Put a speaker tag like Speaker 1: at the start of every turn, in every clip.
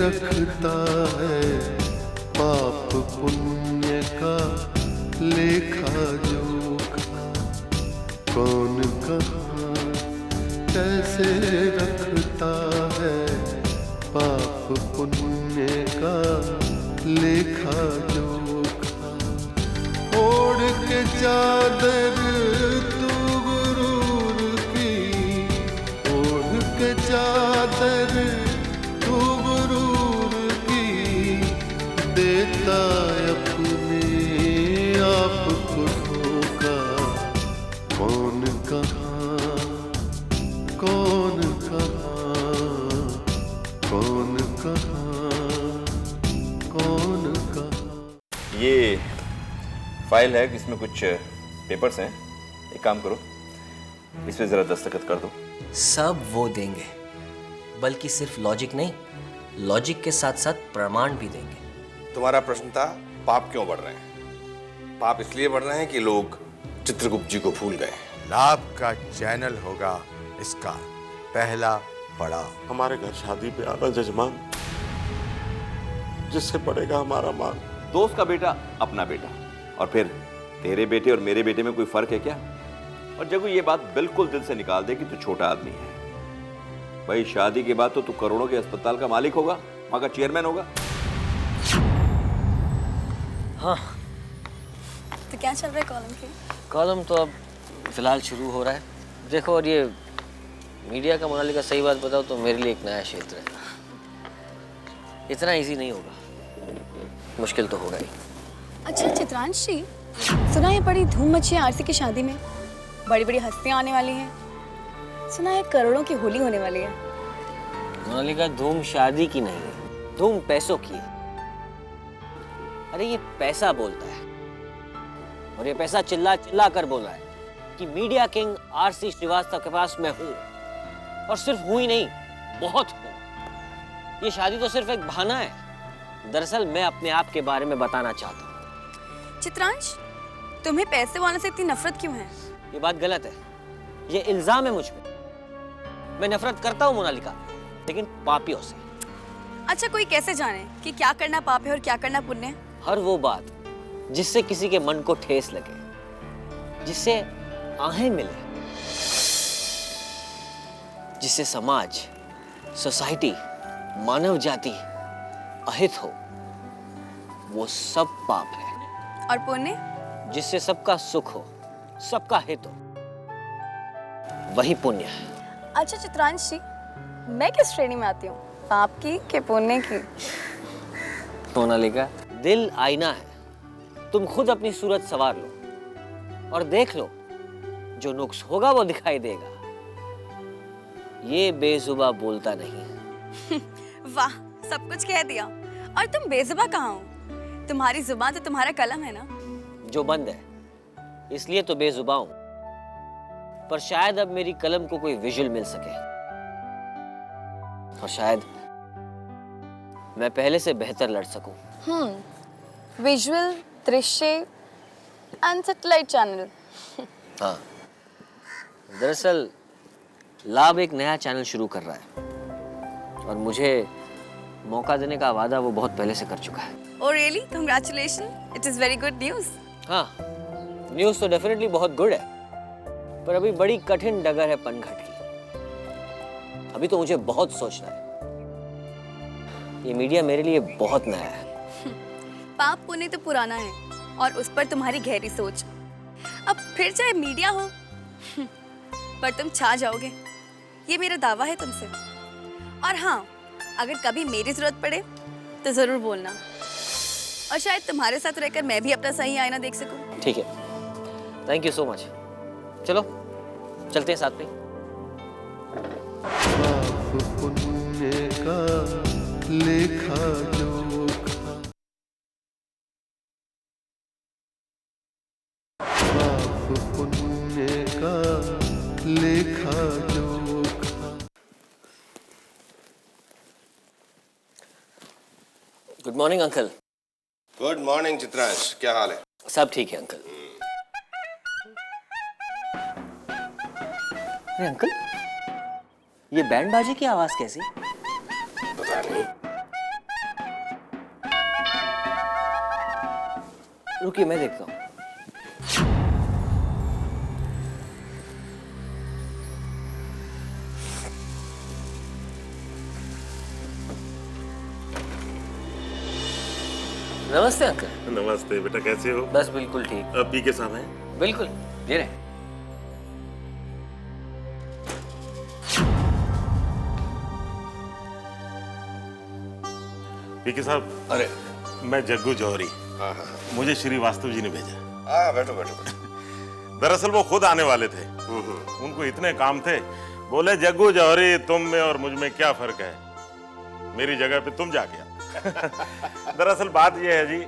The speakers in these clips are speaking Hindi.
Speaker 1: रखता है पाप पुण्य का लेखा जोखा। कौन कहाँ कैसे रखता है पाप पुण्य का लेखा जोखा। ओढ़ के चादर तू गुरूर की, ओढ़ के चादर तू गुरूर की, देता अपने आप को धोखा। कौन कहाँ कौन कहाँ कौन कहाँ कौन कहाँ।
Speaker 2: ये फाइल है, इसमें कुछ पेपर्स हैं। एक काम करो, इस पे जरा दस्तखत कर दो।
Speaker 3: सब वो देंगे, बल्कि सिर्फ लॉजिक नहीं, लॉजिक के साथ साथ प्रमाण भी देंगे।
Speaker 4: तुम्हारा प्रश्न था पाप क्यों बढ़ रहे हैं? पाप इसलिए बढ़ रहे हैं कि लोग चित्रगुप्त जी को भूल गए।
Speaker 5: लाभ का चैनल होगा इसका पहला पड़ाव।
Speaker 6: हमारे घर शादी पे आना जजमान, जिससे पड़ेगा हमारा मान।
Speaker 2: दोस्त का बेटा अपना बेटा, और फिर तेरे बेटे और मेरे बेटे में कोई फर्क है क्या? और जब ये बात बिल्कुल दिल से निकाल दे कि तू छोटा आदमी है। भाई शादी के बाद तो तू करोड़ों के अस्पताल का मालिक होगा, वहां का चेयरमैन होगा।
Speaker 3: हाँ,
Speaker 7: तो क्या चल रहा है कॉलम के?
Speaker 3: कॉलम तो अब फिलहाल शुरू हो रहा है। देखो, और ये मीडिया का मोनालिका, सही बात बताओ तो मेरे लिए एक नया क्षेत्र है। इतना इजी नहीं होगा, मुश्किल तो होगा ही।
Speaker 7: अच्छा चित्रांश जी, सुना है बड़ी धूम मची है आरसी की शादी में, बड़ी बड़ी हस्तियां आने वाली हैं। सुना है करोड़ों की होली होने वाली है।
Speaker 3: मोनालिका, धूम शादी की नहीं है, धूम पैसों की है। अरे ये पैसा बोलता है, और ये पैसा चिल्ला चिल्ला कर बोल रहा है कि मीडिया किंग आरसी श्रीवास्तव के पास मैं हूं, और सिर्फ हूं ही नहीं, बहुत हूं। ये शादी तो सिर्फ एक बहाना है। दरअसल मैं अपने आप के बारे में बताना चाहता हूं।
Speaker 7: चित्रांश, तुम्हें पैसे वालों से इतनी नफरत क्यों है?
Speaker 3: ये बात गलत है, ये इल्जाम है मुझ पे। मैं नफरत करता हूं मोनालिका, लेकिन पापियों से।
Speaker 7: अच्छा, कोई कैसे जाने कि क्या करना पाप है और क्या करना पुण्य है?
Speaker 3: हर वो बात जिससे किसी के मन को ठेस लगे, जिससे आहें मिले, जिससे समाज, सोसाइटी, मानव जाति अहित हो, वो सब पाप है।
Speaker 7: और पुण्य?
Speaker 3: जिससे सबका सुख हो, सबका हित हो, वही पुण्य है।
Speaker 7: अच्छा चित्रांश जी, मैं किस श्रेणी में आती हूँ, पाप की कि पुण्य की?
Speaker 3: मोनालिका, दिल आईना है। तुम खुद अपनी सूरत संवार लो और देख लो, जो नुक्स होगा वो दिखाई देगा। ये बेजुबा बोलता नहीं है।
Speaker 7: वाह, सब कुछ कह दिया। और तुम बेजुबा कहाँ हो? तुम्हारी जुबान तो तुम्हारा कलम है ना,
Speaker 3: जो बंद है, इसलिए तो बेजुबा हूं। पर शायद अब मेरी कलम को कोई विजुअल मिल सके, और शायद मैं पहले से बेहतर लड़ सकूं।
Speaker 7: विजुअल, दृश्य एंड सैटेलाइट चैनल।
Speaker 3: हाँ, दरअसल लाभ एक नया चैनल शुरू कर रहा है, और मुझे मौका देने का वादा वो बहुत पहले से कर चुका है।
Speaker 7: Oh really? Congratulations! It is very good news.
Speaker 3: हाँ, न्यूज़ तो डेफिनेटली बहुत गुड है, पर अभी बड़ी कठिन डगर है पनघट की। अभी तो मुझे बहुत सोचना है। ये मीडिया मेरे लिए बहुत नया है।
Speaker 7: पाप पुण्य तो पुराना है, और उस पर तुम्हारी गहरी सोच। अब फिर चाहे मीडिया हो, पर तुम छा जाओगे, ये मेरा दावा है तुमसे। और हाँ, अगर कभी मेरी जरूरत पड़े तो जरूर बोलना, और शायद तुम्हारे साथ रहकर मैं भी अपना सही आईना देख सकूं।
Speaker 3: ठीक है, थैंक यू सो मच। चलो चलते हैं साथ में।
Speaker 1: पाप पुण्य का लेखा जोखा। पाप पुण्य का लेखा जोखा।
Speaker 3: Good morning uncle.
Speaker 4: Good morning Chitransh, क्या हाल है?
Speaker 3: सब ठीक है अंकल। अरे अंकल, ये बैंड बाजे की आवाज कैसी?
Speaker 4: पता नहीं,
Speaker 3: रुकिए मैं देखता हूँ। नमस्ते अंकल।
Speaker 6: नमस्ते बेटा, कैसे हो?
Speaker 3: बस बिल्कुल ठीक।
Speaker 6: पी के साहब हैं?
Speaker 3: बिल्कुल, ये रहे।
Speaker 6: पी के साहब,
Speaker 4: अरे
Speaker 6: मैं जग्गू जौहरी,
Speaker 4: हाँ हाँ
Speaker 6: मुझे श्रीवास्तव जी ने भेजा।
Speaker 4: हाँ, बैठो बैठो बैठो।
Speaker 6: दरअसल वो खुद आने वाले थे, उनको इतने काम थे, बोले जग्गू जौहरी तुम में और मुझ में क्या फर्क है, मेरी जगह पे तुम जाके आओ। दरअसल बात यह है जी,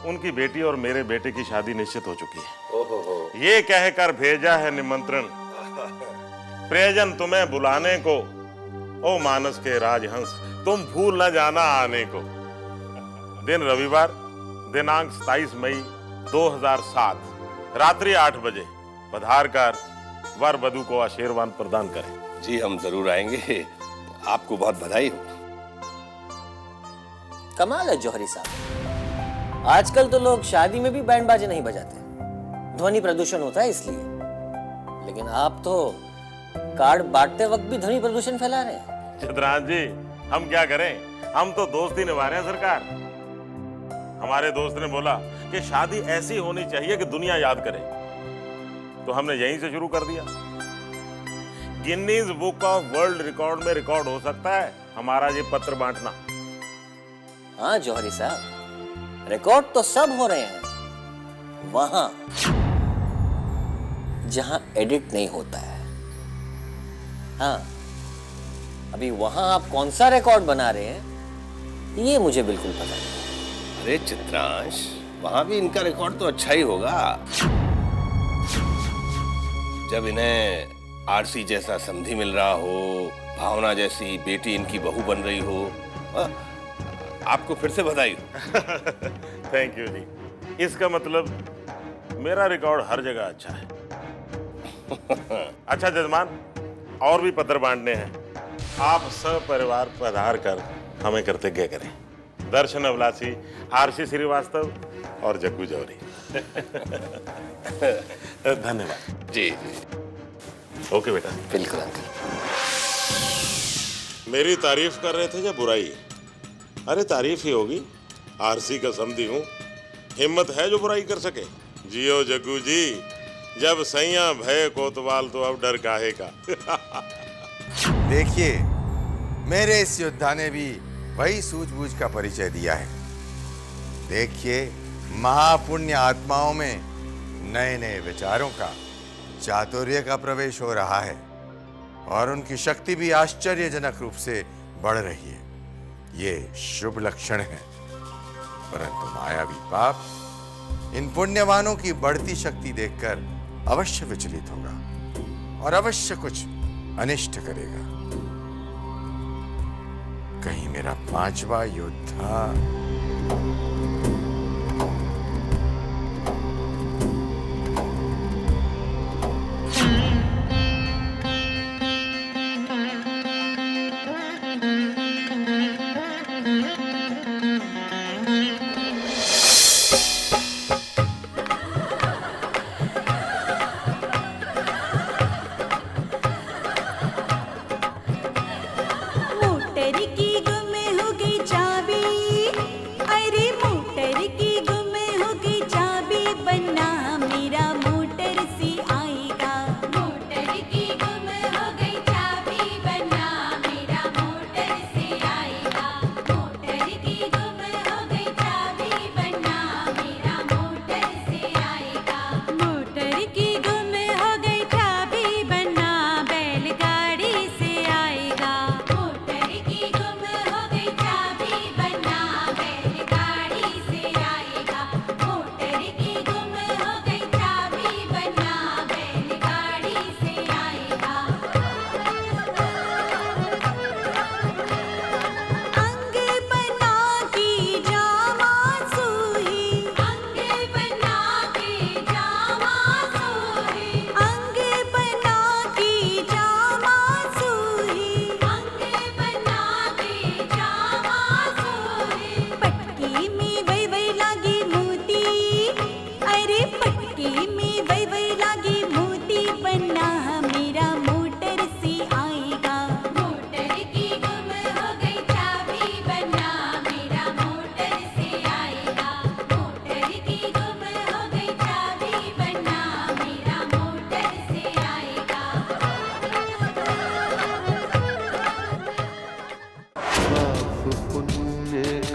Speaker 6: उनकी बेटी और मेरे बेटे की शादी निश्चित हो चुकी है।
Speaker 4: ओहो,
Speaker 6: ये कहकर भेजा है निमंत्रण, प्रियजन तुम्हें बुलाने को, ओ मानस के राजहंस तुम भूल न जाना आने को। दिन रविवार, दिनांक 27 मई 2007, रात्रि 8 बजे पधार कर वर वधू को आशीर्वाद प्रदान करें।
Speaker 4: जी हम जरूर आएंगे, आपको बहुत बधाई हो।
Speaker 3: कमाल है जौहरी साहब, आजकल तो लोग शादी में भी बैंड बाजे नहीं बजाते, ध्वनि प्रदूषण होता है इसलिए। लेकिन आप तो कार्ड बांटते वक्त भी ध्वनि प्रदूषण फैला रहे हैं।
Speaker 6: चित्रांश जी, हम क्या करें, हम तो दोस्ती निभा रहे हैं सरकार। हमारे दोस्त ने बोला कि शादी ऐसी होनी चाहिए कि दुनिया याद करे, तो हमने यहीं से शुरू कर दिया। Guinness book of world record में रिकॉर्ड हो सकता है हमारा ये पत्र बांटना।
Speaker 3: हाँ जौहरी साहब, रिकॉर्ड तो सब हो रहे हैं वहां जहां एडिट नहीं होता है। हाँ, अभी वहां आप कौन सा रिकॉर्ड बना रहे हैं ये मुझे बिल्कुल पता नहीं।
Speaker 4: अरे चित्रांश, वहां भी इनका रिकॉर्ड तो अच्छा ही होगा। जब इन्हें आरसी जैसा समधी मिल रहा हो, भावना जैसी बेटी इनकी बहू बन रही हो, आपको फिर से बधाई हो।
Speaker 6: थैंक यू जी। इसका मतलब मेरा रिकॉर्ड हर जगह अच्छा है। अच्छा जजमान, और भी पत्र बांटने हैं, आप सब परिवार पधार कर हमें कृतज्ञ करें। दर्शन अभिलाषी आरसी श्रीवास्तव और जग्गू जौहरी। धन्यवाद
Speaker 4: जी।
Speaker 6: ओके बेटा।
Speaker 3: बिल्कुल अंकल।
Speaker 6: मेरी तारीफ कर रहे थे या बुराई? अरे तारीफ ही होगी, आरसी का समधी हूँ, हिम्मत है जो बुराई कर सके। जियो जग्गू जी, जब सैया भय कोतवाल तो अब डर काहे का।
Speaker 5: देखिए, मेरे इस योद्धा ने भी वही सूझबूझ का परिचय दिया है। देखिए, महापुण्य आत्माओं में नए नए विचारों का, चातुर्य का प्रवेश हो रहा है और उनकी शक्ति भी आश्चर्यजनक रूप से बढ़ रही है। ये शुभ लक्षण है, परंतु मायावी पाप इन पुण्यवानों की बढ़ती शक्ति देखकर अवश्य विचलित होगा और अवश्य कुछ अनिष्ट करेगा। कहीं मेरा पांचवा योद्धा
Speaker 8: मोटर की गुम हो गई चाबी, अरे मोटर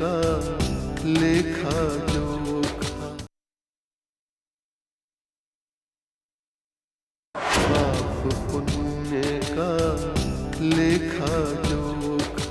Speaker 1: का लेखा जोखा, पाप पुण्य का लेखा जोखा।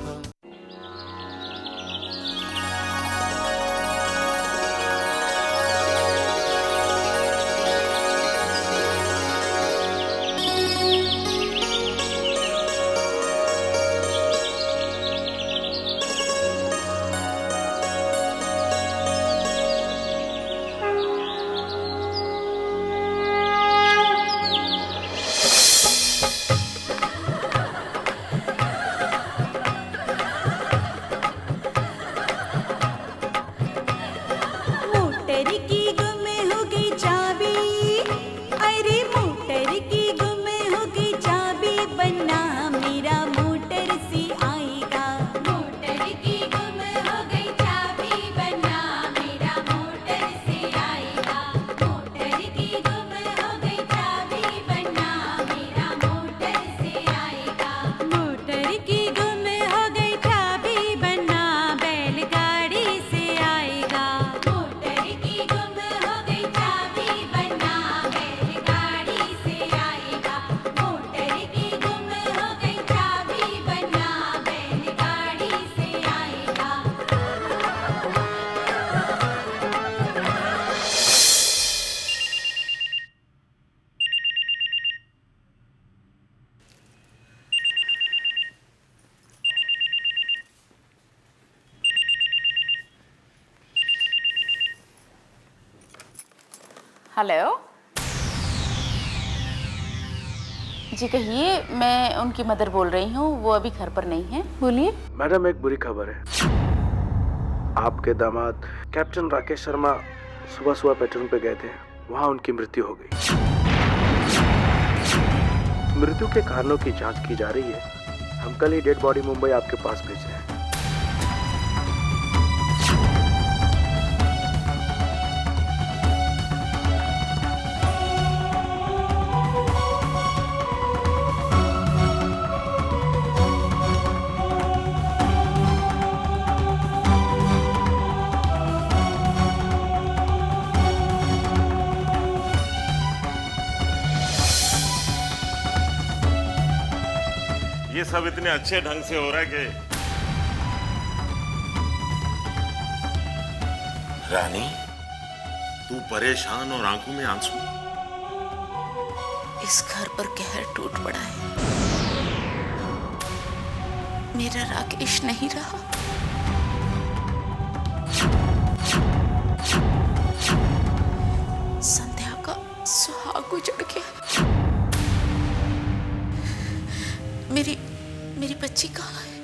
Speaker 8: मोटर की गुम हो गई चाबी, अरे मोटर की गुम हो गई चाबी, बनना मेरा मोटर से आएगा। मोटर की गुम हो गई चाबी, बनना मेरा मोटर से आएगा। मोटर की गुम हो गई चाबी, बनना मेरा मोटर से आएगा। मोटर की गुम हो गई चाबी, बनना बैलगाड़ी से आएगा। मोटर की गुम हो गई चाबी, बनना बैलगाड़ी से आएगा। मोटर की गुम हो गई चाबी, बनना बैलगाड़ी से आएगा।
Speaker 9: हेलो जी, कहिए। मैं उनकी मदर बोल रही हूँ, वो अभी घर पर नहीं है। बोलिए।
Speaker 10: मैडम, एक बुरी खबर है। आपके दामाद कैप्टन राकेश शर्मा सुबह सुबह पेट्रोल पे गए थे, वहाँ उनकी मृत्यु हो गई। मृत्यु के कारणों की जांच की जा रही है। हम कल ही डेड बॉडी मुंबई आपके पास भेज रहे हैं।
Speaker 6: ये सब इतने अच्छे ढंग से हो रहा है कि रानी, तू परेशान और आंखों में आंसू।
Speaker 9: इस घर पर कहर टूट पड़ा है। मेरा राकेश नहीं रहा। संध्या का सुहाग उजड़ गया। मेरी बच्ची कहाँ है?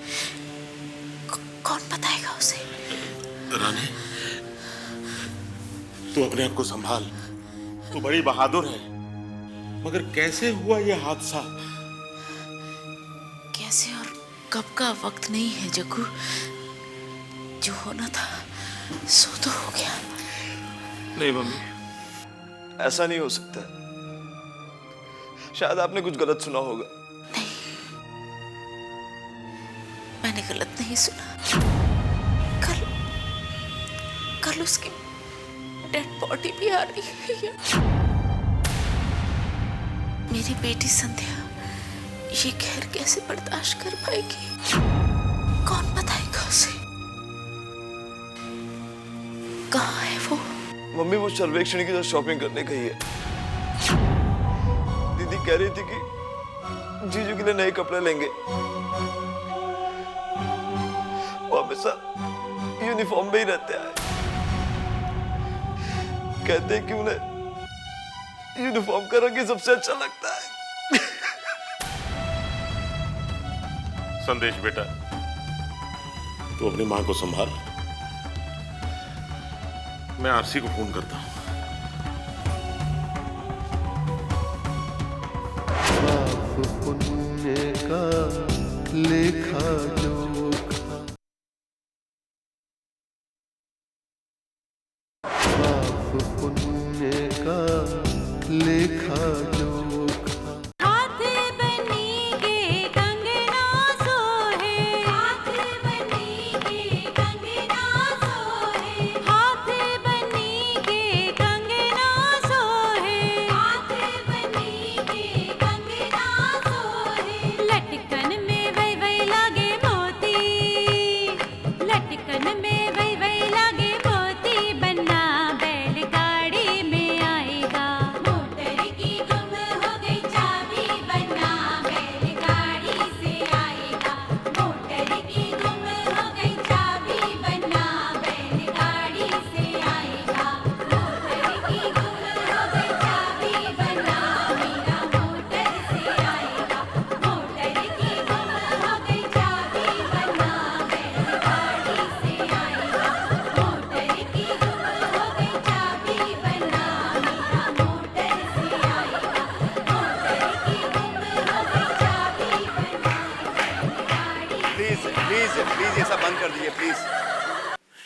Speaker 9: कौन बताएगा उसे?
Speaker 6: रानी, तू अपने आप को संभाल। तू बड़ी बहादुर है, मगर कैसे हुआ ये हादसा?
Speaker 9: कैसे और कब का वक्त नहीं है जग्गू। जो होना था सो तो हो गया।
Speaker 11: नहीं मम्मी, ऐसा नहीं हो सकता। शायद आपने कुछ गलत सुना होगा।
Speaker 9: नहीं, मैंने गलत नहीं सुना। कल उसकी डेड बॉडी भी आ रही है। मेरी बेटी संध्या ये कहर कैसे बर्दाश्त कर पाएगी? कौन बताएगा उसे? कहाँ है वो?
Speaker 11: मम्मी, वो सर्वेक्षण की तरफ शॉपिंग करने गई है। दीदी कह रही थी कि जीजू के लिए नए कपड़े लेंगे। वो हमेशा यूनिफॉर्म में ही रहते हैं। कहते हैं कि उन्हें यूनिफॉर्म का रंग ही सबसे अच्छा लगता है।
Speaker 6: संदेश बेटा, तू अपनी मां को संभाल। मैं आरसी को फोन करता हूं।
Speaker 1: पाप पुण्य का लेखा जोखा, पाप पुण्य का लेखा जोखा।
Speaker 8: हाथ बनेगे कंगना सोहे, हाथ बनेगे कंगना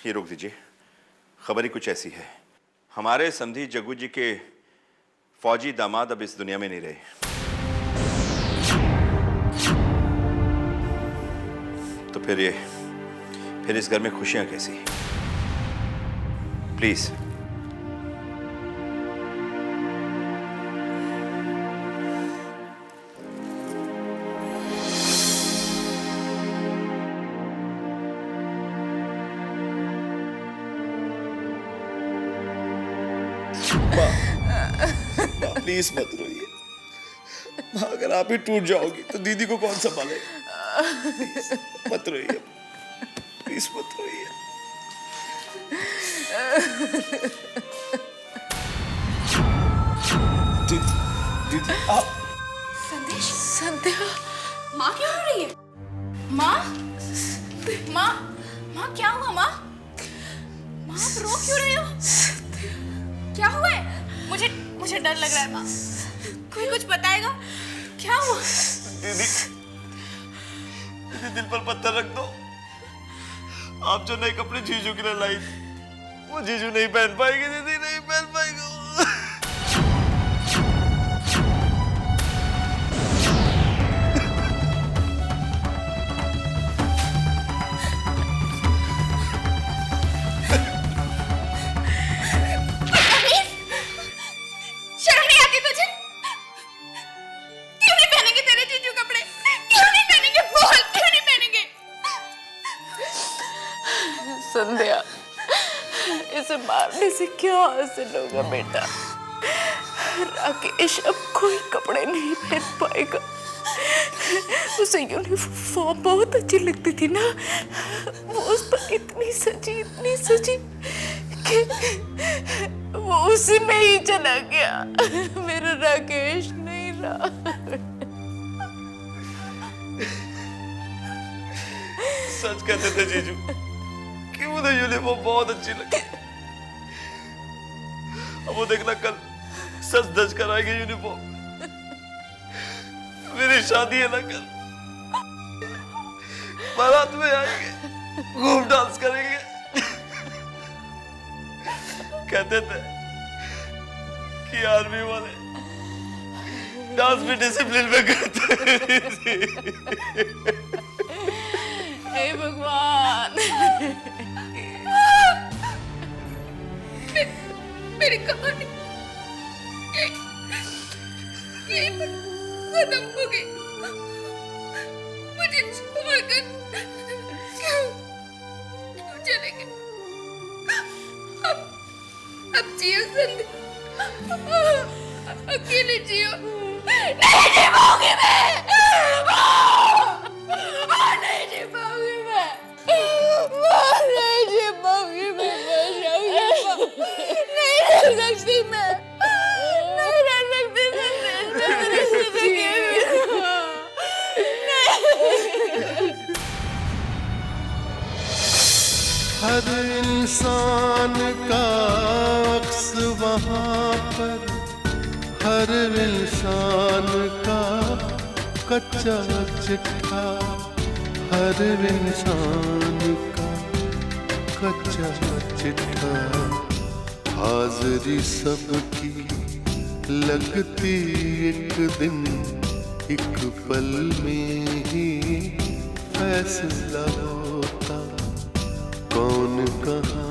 Speaker 2: ये रोक दीजिए। खबर ही कुछ ऐसी है, हमारे समधी जग्गू जी के फौजी दामाद अब इस दुनिया में नहीं रहे। तो फिर इस घर में खुशियां कैसी? प्लीज।
Speaker 11: प्लीज मत रोइए माँ, अगर आप ही टूट जाओगी तो दीदी को कौन संभालेगा? मत रोइए, प्लीज मत रोइए। दीदी आप।
Speaker 9: संध्या,
Speaker 7: माँ क्यों रो रही है? माँ माँ माँ क्या हुआ? माँ आप रो क्यों रहे हो? क्या हुआ है? मुझे डर लग रहा है माँ, कोई कुछ बताएगा? क्या हुआ?
Speaker 11: दीदी दिल पर पत्थर रख दो। आप जो नए कपड़े जीजू के लिए लाई थी वो जीजू नहीं पहन पाएगी। दीदी नहीं पहन पाएगी।
Speaker 9: संध्या, इसे मारने से क्या हासिल होगा बेटा? राकेश अब कोई कपड़े नहीं पहन पाएगा। उसे यूनिफॉर्म बहुत अच्छी लगती थी ना, वो उस पर इतनी सजी कि वो उसी में ही चला गया। मेरा राकेश नहीं रहा।
Speaker 11: सच कहते थे जीजू कि मुझे यूनिफॉर्म बहुत अच्छी लगी। अब वो देखना कल सच धज कर आएगी यूनिफॉर्म। मेरी शादी है ना कल, बारात में आएंगे, खूब डांस करेंगे। कहते थे कि आर्मी वाले डांस भी डिसिप्लिन में करते हैं।
Speaker 9: हे भगवान,
Speaker 7: मेरी कहानी यहीं पर खत्म हो गई। मुझे छोड़कर क्यों चले गए? अब जियो संध्या, अकेले जियो। नहीं जी पाऊंगी मैं, नहीं जी पाऊंगी मैं, नहीं जी पाऊंगी मैं, नहीं रह सकती मैं, नहीं रह सकती मेरी जिंदगी में।
Speaker 1: हर इंसान का अक्स वहाँ पर, हर इंसान का कच्चा चिट्ठा, हर इंसान का कच्चा चिट्ठा। हाज़िरी सबकी लगती एक दिन, एक पल में ही फैसला होता। कौन कहाँ